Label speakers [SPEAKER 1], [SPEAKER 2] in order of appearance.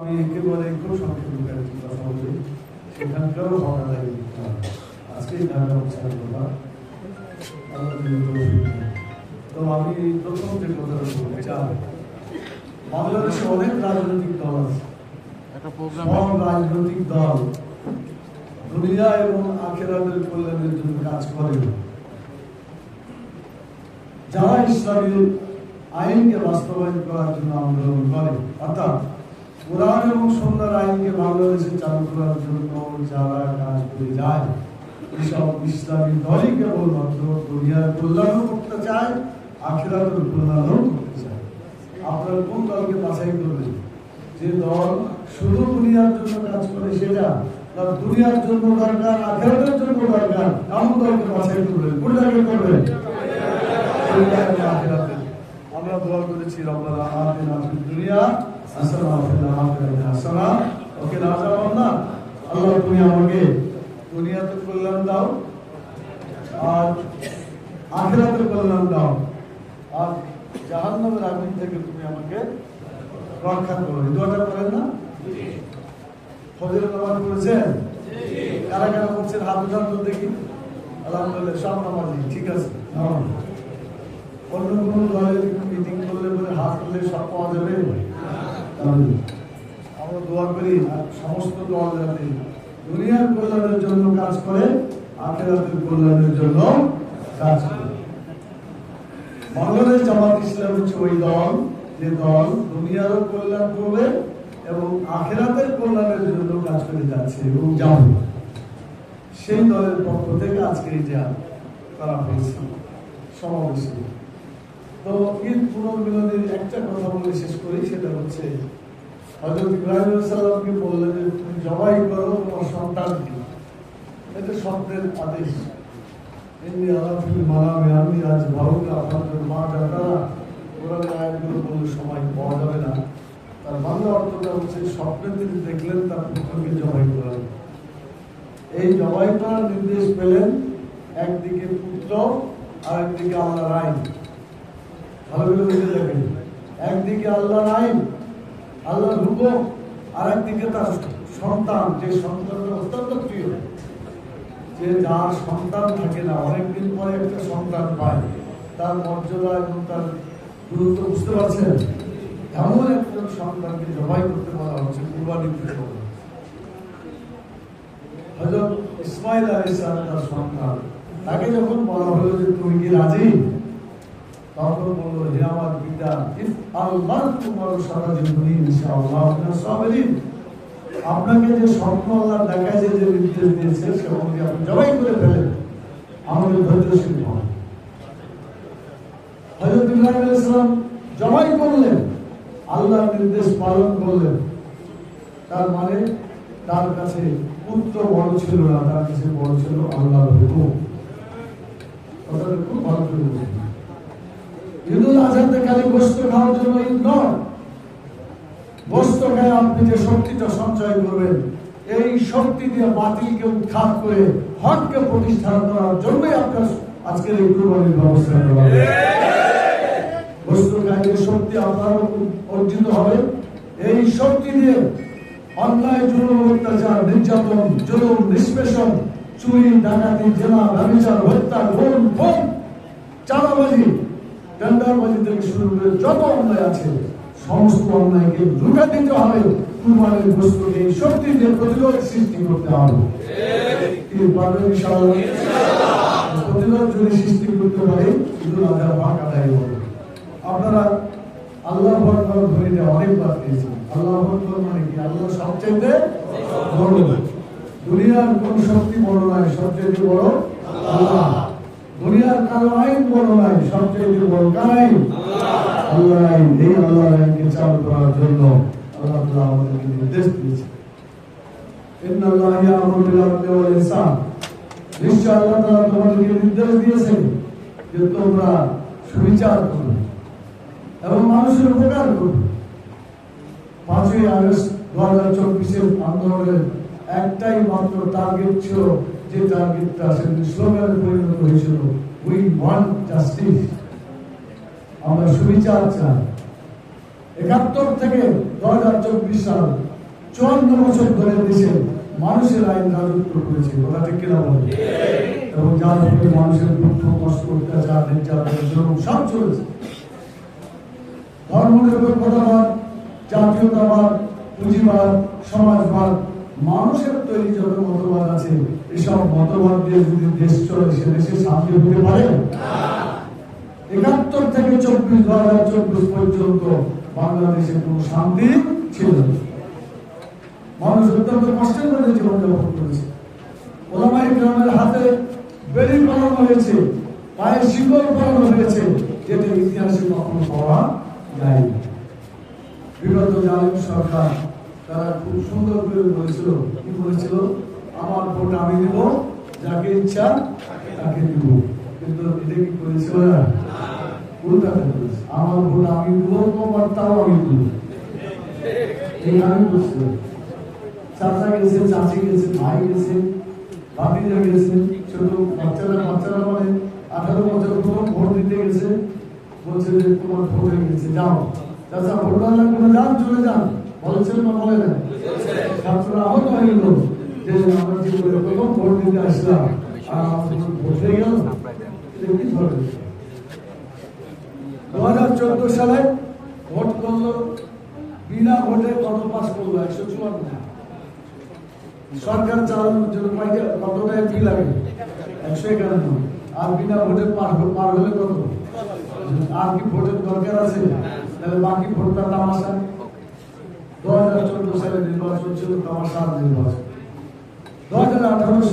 [SPEAKER 1] আমি একেবারে খুব সংক্ষেপে কথা বলি, সেখানকারও ভালো লাগে। আজকে ঢাকা কথা তো আমি প্রথম যে কথাটা বলতে চাই, বাংলাদেশে অনেক রাজনৈতিক দল আছে, সব রাজনৈতিক দল দুনিয়া এবং আখিরাতের কল্যাণের জন্য কাজ করে। যারা ইসলামী আইনকে বাস্তবায়ন করার জন্য আন্দোলন করে, অর্থাৎ কোরআন এবং সুন্নাহর আইনকে বাংলাদেশে চালু করার জন্য যারা কাজ করে যায়, এসব ইসলামী দলই কেবলমাত্র দুনিয়ার কল্যাণও করতে চায়, আখিরাতের কল্যাণও করতে চায়। আপনার কোন দলকে বাছাই করবেন? যে দল শুধু দুনিয়ার জন্য কাজ করে সেটা, তার দুনিয়ার জন্য দরকার, আখিরাতের জন্য দরকার, এমন দলকে বাছাই করবেন। কোনটাকে করবেন? আমরা দোয়া করেছি, রব্বানা আতিনা ফিদ দুনিয়া হাসানাহ ওয়া ফিল আখিরাতি হাসানাহ ওয়া কিনা আযাবান্নার। আল্লাহ তুমি আমাকে দুনিয়াতে কল্যাণ দাও আর আখিরাতে কল্যাণ দাও, আর জাহান্নামের আগুন থেকে তুমি আমাকে রক্ষা করো। এই দোয়াটা করেন না? ফজরের নামাজ পড়েছেন? কারা কারা করছেন হাত উঠান তো দেখি। আলহামদুলিল্লাহ, সব নামাজি ঠিক আছে। অন্য কোনো দলের মিটিং করলে পরে হাত তুললে সব পাওয়া যাবে? আমরা দোয়া করি সমস্ত দল যাতে দুনিয়ার কল্যাণের জন্য কাজ করে, আখিরাতের কল্যাণের জন্য কাজ করে। বাংলাদেশ জামাত ইসলাম হচ্ছে ওই দল যে দল দুনিয়ারও কল্যাণ করবে এবং আখিরাতের কল্যাণের জন্য কাজ করে যাচ্ছে এবং যাবে। সেই দলের পক্ষ থেকে আজকে এটা করা হয়েছে সমাবেশে। তো ঈদ পুনর্মিলনের একটা কথা বলে শেষ করি, সেটা হচ্ছে হযরত ইব্রাহিম আলাইহিস সালামকে বললেন যে তুমি জবাই করো তোমার সন্তানকে। এটা শব্দের আদেশ। এমনি আলাফিল মানামে আমি আজ ভারতকে আপনাদের মা যাতারা কোরআনের আয়াতগুলো বলে সময় পাওয়া যাবে না। তার বাংলা অর্থটা হচ্ছে স্বপ্নে তিনি দেখলেন তার পুত্রকে জবাই করার। এই জবাই করার নির্দেশ পেলেন একদিকে পুত্র আর একদিকে আল্লাহর আইন। ভালো করে বুঝে দেখেন, একদিকে আল্লাহর আইন, আল্লাহর হুকুম, আর একদিকে তার সন্তান, যে সন্তানটা অত্যন্ত প্রিয়। যে যার সন্তান থাকে না, অনেকদিন পরে একটা সন্তান পায়, তার মর্যাদা এবং তার গুরুত্ব বুঝতে পারছেন? এমন একজন সন্তানকে জবাই করতে বলা হচ্ছে, কুরবানি দিতে বলা হচ্ছে। হযরত ইসমাঈল আলাইহিস সালাম তার সন্তান, তাকে যখন বলা হলো যে তুমি কি রাজি, তখন বলল হে আমার পিতা, ইফআল তোমার সারাজীবনী ইনশাআল্লাহ মিনাস সাবিরিন। আপনাকে যে স্বপ্ন আল্লাহ দেখায় যে নির্দেশ দিয়েছে সে অনুযায়ী আপনি জবাই করে ফেলেন, আমাদের ধৈর্যশীল হন। হযরত ইব্রাহিম আলাইহিস সালাম জবাই করলেন, আল্লাহর নির্দেশ পালন করলেন। তার মানে তার কাছে পুত্র বড় ছিল না, তার কাছে বড় ছিল আল্লাহর হুকুম। কথাটা খুব ভালো করে বুঝুন। ঈদুল আজহাতে খালি গোশত খাওয়ার জন্য ঈদ নয়। গোশত খায় আপনি যে শক্তিটা সঞ্চয় করবেন, এই শক্তি দিয়ে বাতিলকে উৎখাত করে হককে প্রতিষ্ঠা করার জন্যই আপনার আজকের এই কুরবানির ব্যবস্থা করা হবে। গোশত খায় যে শক্তি আপনার অর্জিত হবে, এই শক্তি দিয়ে অন্যায়, জুলুম, অত্যাচার, নির্যাতন, জুলুম, নিষ্পেষণ, চুরি, ডাকাতি, জেনা, ব্যভিচার, হত্যা, খুন, চাঁদাবাজি, টেন্ডারবাজি থেকে শুরু করে যত অন্যায় আছে সমস্ত অন্যায়কে রুখে দিতে হবে। কুরবানির গোশতকে এই শক্তি দিয়ে প্রতিরোধ সৃষ্টি করতে হবে। কি পারবেন ইনশাআল্লাহ? প্রতিরোধ যদি সৃষ্টি করতে পারে ঈদুল আজহা ভাগ আদায় হবে। আপনারা আল্লাহু আকবার ধ্বনিটা অনেকবার পেয়েছেন। আল্লাহু আকবার মানে কি? আল্লাহ সবচেয়ে বড়। দুনিয়ার কোন শক্তি বড় নয়, সবচেয়ে বড় আল্লাহ। দুনিয়ার কারো আইন বড় নয়, সবচেয়ে বড় আইন আল্লাহ আইন। এই আল্লাহ আইনকে চালু করার জন্য আল্লাহ তাআলা আমাদেরকে নির্দেশ দিয়েছেন। ইন্নাল্লাহা ইয়া'মুরু বিল আদলি ওয়াল ইহসান। নিশ্চয় আল্লাহ তাআলা তোমাদেরকে নির্দেশ দিয়েছেন যে তোমরা সুবিচার করবে এবং মানুষের উপকার করবে। 5ই আগস্ট 2024 আন্দোলনের একটাই মাত্র টার্গেট ছিল, যে টার্গেটটা সেদিন স্লোগানে পরিণত হয়েছিল, উই ওয়ান্ট জাস্টিস। আমরা সুবিচার চাই। 71 থেকে 2024 সাল 54 বছর ধরে দেশে মানুষের আইন রাজত্ব করেছে, কথা ঠিক কিনা বলে? এবং যার ফলে মানুষের দুঃখ কষ্ট অত্যাচার নির্যাতন জুলুম সব চলেছে। ধর্মনিরপেক্ষতাবাদ, জাতীয়তাবাদ, পুঁজিবাদ, সমাজবাদ, মানুষের তৈরি যত মতবাদ আছে, এসব মতবাদ দিয়ে যদি দেশ চলে, সে দেশে শান্তি হতে পারে? 71 থেকে 2024 পর্যন্ত বাংলাদেশে কোনো শান্তি ছিল না। মানুষ অত্যন্ত কষ্টের মধ্যে জীবনযাপন করেছে। ওলামায়ে কেরামের হাতে বেড়ি পরানো হয়েছে, পায়ে শিকল পরানো হয়েছে, যেটা ইতিহাসে কখনো পাওয়া যায়নি। বিগত জালিম সরকার তারা খুব সুন্দর করে বলেছিল, কি বলেছিল? আমার ভোট আমি দিব, যাকে ইচ্ছা তাকে দিব। কিন্তু এটা কি করেছিল না? উল্টাতে করেছে, আমার ভোট আমি দিব, তোমার তাও আমি দিব। এই আমি বুঝতে চাচা গেছে, চাচি গেছে, ভাই গেছে, ভাতিজা গেছে, ছোট বাচ্চারা মানে 18 বছর পর ভোট দিতে গেছে, বলছে যে তোমার ভোট হয়ে গেছে, যাও চাচা ভোট না লাগবে, যান চলে যান। বলেছেন না বলে না? ছাত্ররা আহত হয়ে গেল যে আমরা যে প্রথম ভোট দিতে আসলাম আর ভোট হয়ে গেল। 2014 সালে ভোট করলো, বিনা ভোটে কত পাস করলো? 154। সরকার চালানোর জন্য কতটা এমপি লাগে? 151। আর বিনা ভোটে পার হলে কত? আর কি ভোটের দরকার আছে? তাহলে বাকি ভোটটা তামাশা। 2014 সালে নির্বাচন ছিল তামাশার নির্বাচন। 2018